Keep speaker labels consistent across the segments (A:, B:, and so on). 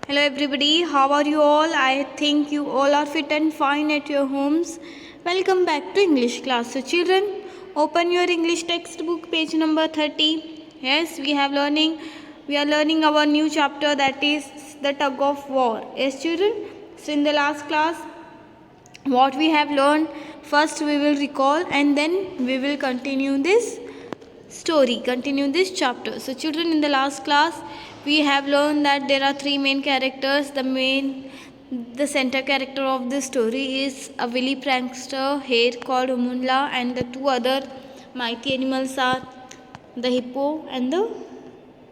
A: Hello everybody, how are you all? I think you all are fit and fine at your homes. Welcome back to English class. So children, open your English textbook page number 30. Yes, we are learning our new chapter, that is the tug of war. Yes children, so in the last class what we have learned, first we will recall and then we will continue this chapter. So children, in the last class we have learned that there are three main characters. The center character of this story is a willy prankster hare called Umunla, and the two other mighty animals are the hippo and the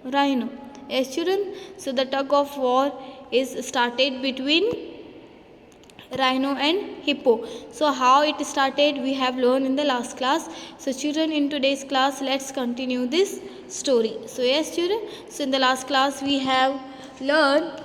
A: rhino. Yes children, so the tug of war is started between rhino and hippo. So how it started we have learned in the last class. So children, in today's class let's continue this story. So yes children, so in the last class we have learned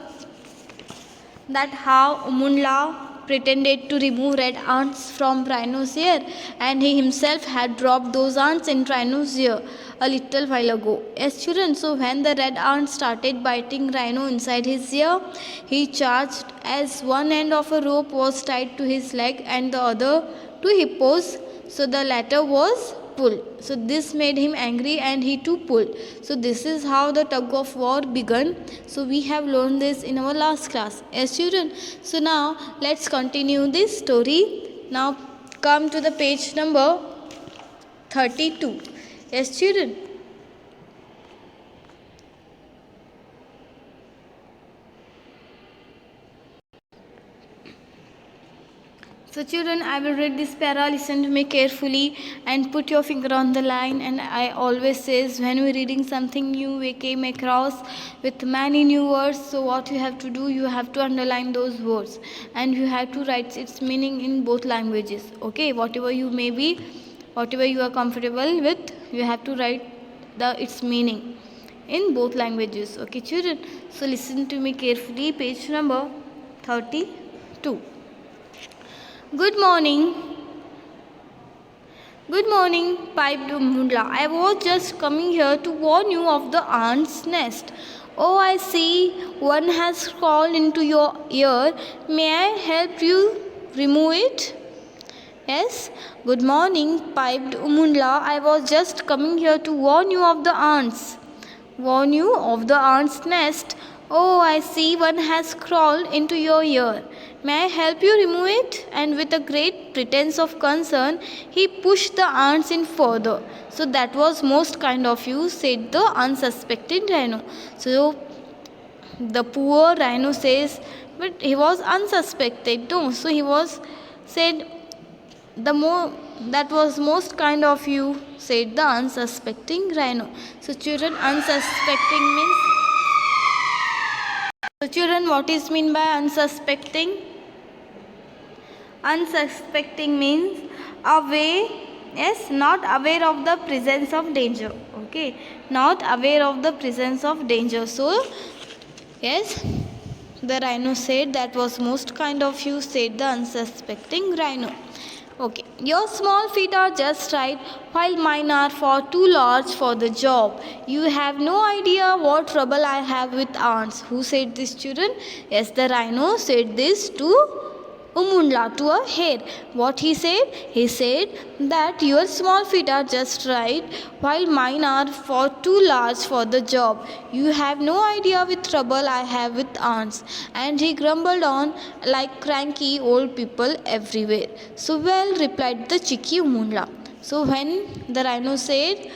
A: that how Umunla pretended to remove red ants from Rhino's ear, and he himself had dropped those ants in Rhino's ear a little while ago. Yes children, so when the red ant started biting Rhino inside his ear, he charged as one end of a rope was tied to his leg and the other to Hippo's, so the latter was pulled. So this made him angry and he too pulled. So this is how the tug of war began. So we have learned this in our last class. Yes children, so now let's continue this story. Now come to the page number 32. Yes children, so children, I will read this para. Listen to me carefully and put your finger on the line. And I always says, when we're reading something new, we came across with many new words. So what you have to do, you have to underline those words and you have to write its meaning in both languages. Okay, whatever you may be, whatever you are comfortable with, you have to write its meaning in both languages. Okay children, so listen to me carefully. Page number 32. Good morning. Good morning, piped Mundla. I was just coming here to warn you of the ant's nest. Oh, I see one has crawled into your ear. May I help you remove it? Yes. Good morning, piped Umundla. I was just coming here to warn you of the ants. Warn you of the ant's nest? Oh, I see one has crawled into your ear. May I help you remove it? And with a great pretense of concern, he pushed the ants in further. So that was most kind of you, said the unsuspecting rhino. So the poor rhino says, but he was unsuspected. No, so he was said, that was most kind of you, said the unsuspecting rhino. So children, unsuspecting means. So children, what is mean by unsuspecting? Unsuspecting means aware, yes, not aware of the presence of danger. Okay, not aware of the presence of danger. So yes, the rhino said, that was most kind of you, said the unsuspecting rhino. Okay, your small feet are just right, while mine are far too large for the job. You have no idea what trouble I have with ants. Who said this, children? Yes, the rhino said this to Umunla, to a hare. What he said? He said that your small feet are just right, while mine are far too large for the job. You have no idea with trouble I have with ants. And he grumbled on like cranky old people everywhere. So well, replied the cheeky Umunla. So when the rhino said,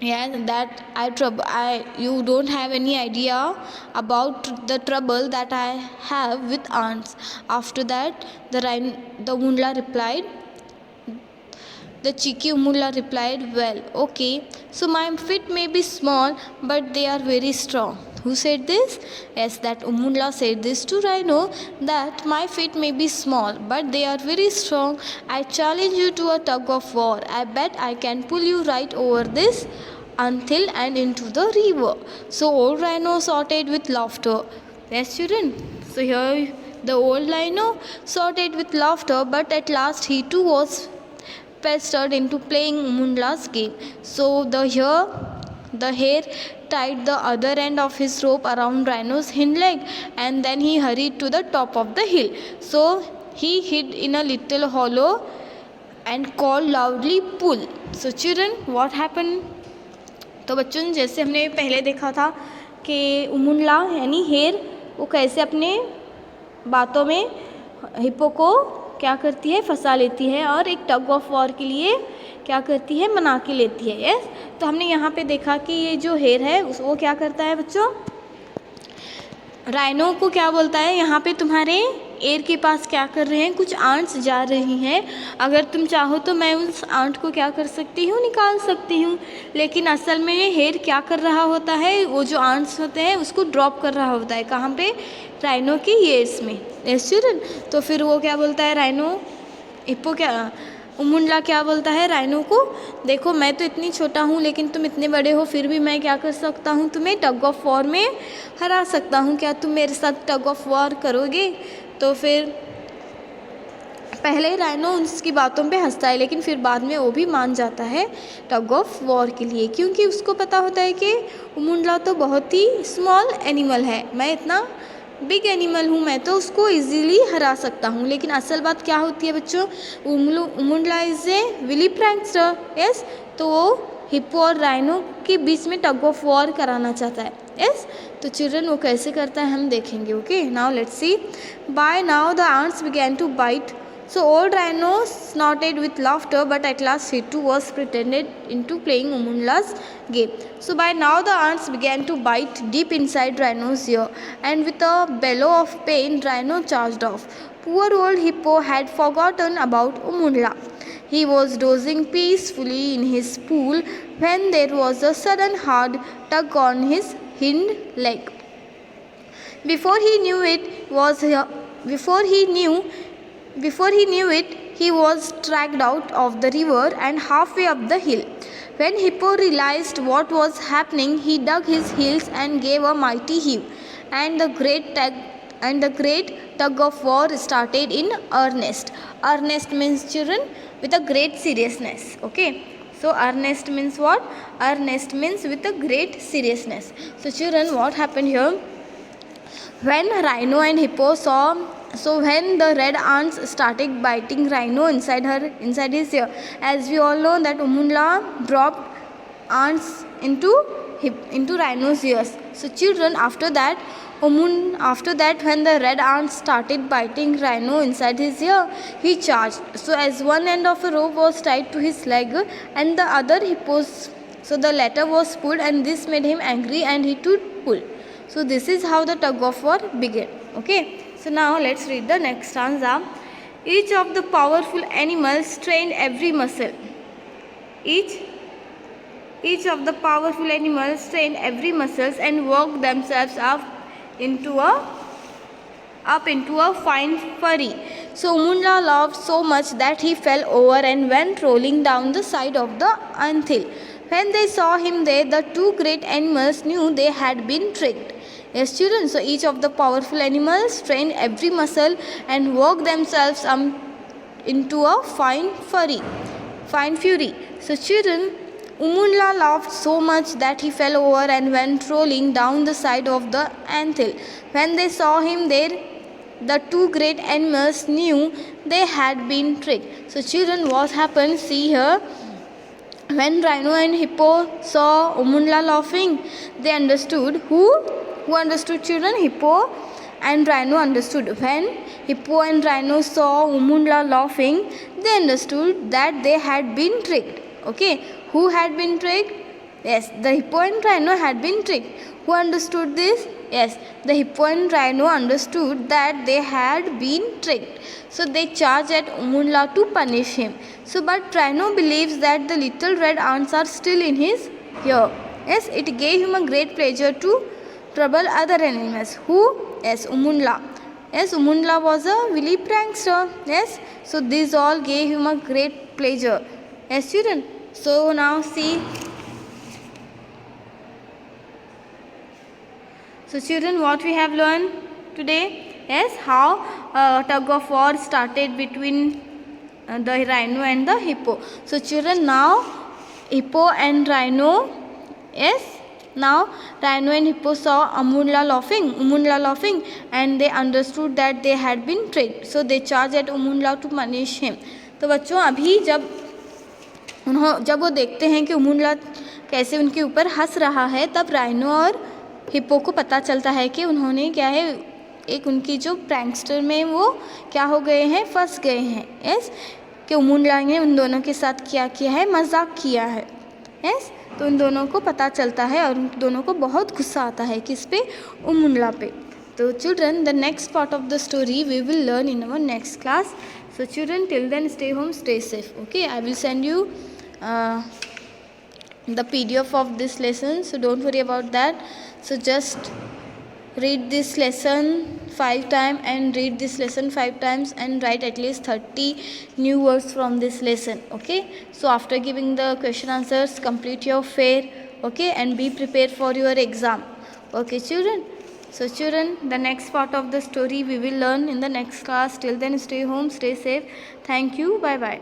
A: yeah, that you don't have any idea about the trouble that I have with ants. After that, the Umundla replied. The cheeky Umundla replied, well, okay, so my feet may be small, but they are very strong. Who said this? Yes, that Umundla said this to Rhino, that my feet may be small, but they are very strong. I challenge you to a tug of war. I bet I can pull you right over this until and into the river. So old Rhino sorted with laughter. Yes, children. So here the old Rhino sorted with laughter, but at last he too was pestered into playing Umundla's game. So here The hare tied the other end of his rope around Rhino's hind leg and then he hurried to the top of the hill. So he hid in a little hollow and called loudly, pull. So children, what happened? तो बच्चों, जैसे हमने पहले देखा था कि उमुंडला यानी हेर वो कैसे अपने बातों में हिप्पो को क्या करती है, फंसा लेती है और एक टग ऑफ वॉर के लिए क्या करती है, मना के लेती है. यस, तो हमने यहाँ पे देखा कि ये जो हेर है वो क्या करता है बच्चों, राइनो को क्या बोलता है, यहाँ पे तुम्हारे एयर के पास क्या कर रहे हैं, कुछ आंट्स जा रही हैं, अगर तुम चाहो तो मैं उस आंट को क्या कर सकती हूँ, निकाल सकती हूँ. लेकिन असल में हेर क्या कर रहा होता है, वो जो आंट्स होते हैं उसको ड्रॉप कर रहा होता है. कहाँ पे, राइनो की ईयर्स में. यस चिल्ड्रन, तो फिर वो क्या बोलता है, राइनो हिप्पो क्या, उमुंडला क्या बोलता है राइनो को, देखो मैं तो इतनी छोटा हूँ लेकिन तुम इतने बड़े हो, फिर भी मैं क्या कर सकता हूँ, तुम्हें टग ऑफ वॉर में हरा सकता हूँ, क्या तुम मेरे साथ टग ऑफ वॉर करोगे. तो फिर पहले राइनो उसकी बातों पे हंसता है लेकिन फिर बाद में वो भी मान जाता है टग ऑफ वॉर के लिए, क्योंकि उसको पता होता है कि उमुंडला तो बहुत ही स्मॉल एनिमल है, मैं इतना बिग एनिमल हूँ, मैं तो उसको इजीली हरा सकता हूँ. लेकिन असल बात क्या होती है बच्चों, Umundla is a wily prankster. Yes, तो वो हिप्पो और राइनो के बीच में टग ऑफ वॉर कराना चाहता है. यस, तो चिल्ड्रन वो कैसे करता है हम देखेंगे. Okay, now let's see. By now the ants began to bite. So old Rhino snorted with laughter, but at last he too was pretended into playing Umundla's game. So by now the ants began to bite deep inside Rhino's ear, and with a bellow of pain, Rhino charged off. Poor old Hippo had forgotten about Umundla. He was dozing peacefully in his pool when there was a sudden hard tug on his hind leg. Before he knew it, he was dragged out of the river and halfway up the hill. When Hippo realized what was happening, he dug his heels and gave a mighty heave, and the great tug of war started in earnest. Earnest means children with a great seriousness. Okay, so earnest means what? Earnest means with a great seriousness. So children, what happened here? When Rhino and Hippo when the red ants started biting Rhino inside his ear, as we all know that Umundla dropped ants into Rhino's ears. So children, after that when the red ants started biting Rhino inside his ear, he charged. So as one end of a rope was tied to his leg and the other Hippo's, so the latter was pulled, and this made him angry and he too pulled. So this is how the tug of war began. Okay, so now let's read the next stanza. Each of the powerful animals strained every muscle. Each of the powerful animals strained every muscles and worked themselves up into a fine fury. So Umundla laughed so much that he fell over and went rolling down the side of the anthill. When they saw him there, the two great animals knew they had been tricked. Yes, children, so each of the powerful animals strained every muscle and worked themselves into a fine fury. So children, Umundla laughed so much that he fell over and went rolling down the side of the anthill. When they saw him there, the two great animals knew they had been tricked. So children, what happened? See here. When Rhino and Hippo saw Umundla laughing, they understood. Who understood, children? Hippo and Rhino understood. When Hippo and Rhino saw Umundla laughing, they understood that they had been tricked. Okay, who had been tricked? Yes, the Hippo and Rhino had been tricked. Who understood this? Yes, the Hippo and Rhino understood that they had been tricked. So they charged at Umundla to punish him. So but Rhino believes that the little red ants are still in his ear. Yes, it gave him a great pleasure to trouble other animals. Who? Yes, Umundla. Yes, Umundla was a wily prankster. Yes, so these all gave him a great pleasure. Yes, children. So now see. So children, what we have learned today? Yes, how tug of war started between the Rhino and the Hippo. So children, now Hippo and Rhino Yes. Now Rhino and Hippo saw Umundla laughing, and they understood that they had been tricked. So they charged at Umundla to punish him. तो बच्चों अभी जब वो देखते हैं कि उमुंडला कैसे उनके ऊपर हंस रहा है, तब राइनो और हिप्पो को पता चलता है कि उन्होंने क्या है, एक उनकी जो प्रैंकस्टर में वो क्या हो गए हैं, फंस गए हैं. यस, कि उमुंडला ने उन दोनों के साथ क्या किया है, मजाक किया है. यस, तो उन दोनों को पता चलता है और उन दोनों को बहुत गुस्सा आता है किस पे, उमुंडला पे. तो children, the next part of the story we will learn in our next class. So children, till then stay home, stay safe. Okay, I will send you the PDF of this lesson, so don't worry about that. So just read this lesson 5 times and read this lesson 5 times and write at least 30 new words from this lesson. Okay, so after giving the question answers, complete your fair. Okay, and be prepared for your exam. Okay children. So children, the next part of the story we will learn in the next class. Till then stay home, stay safe. Thank you. Bye bye.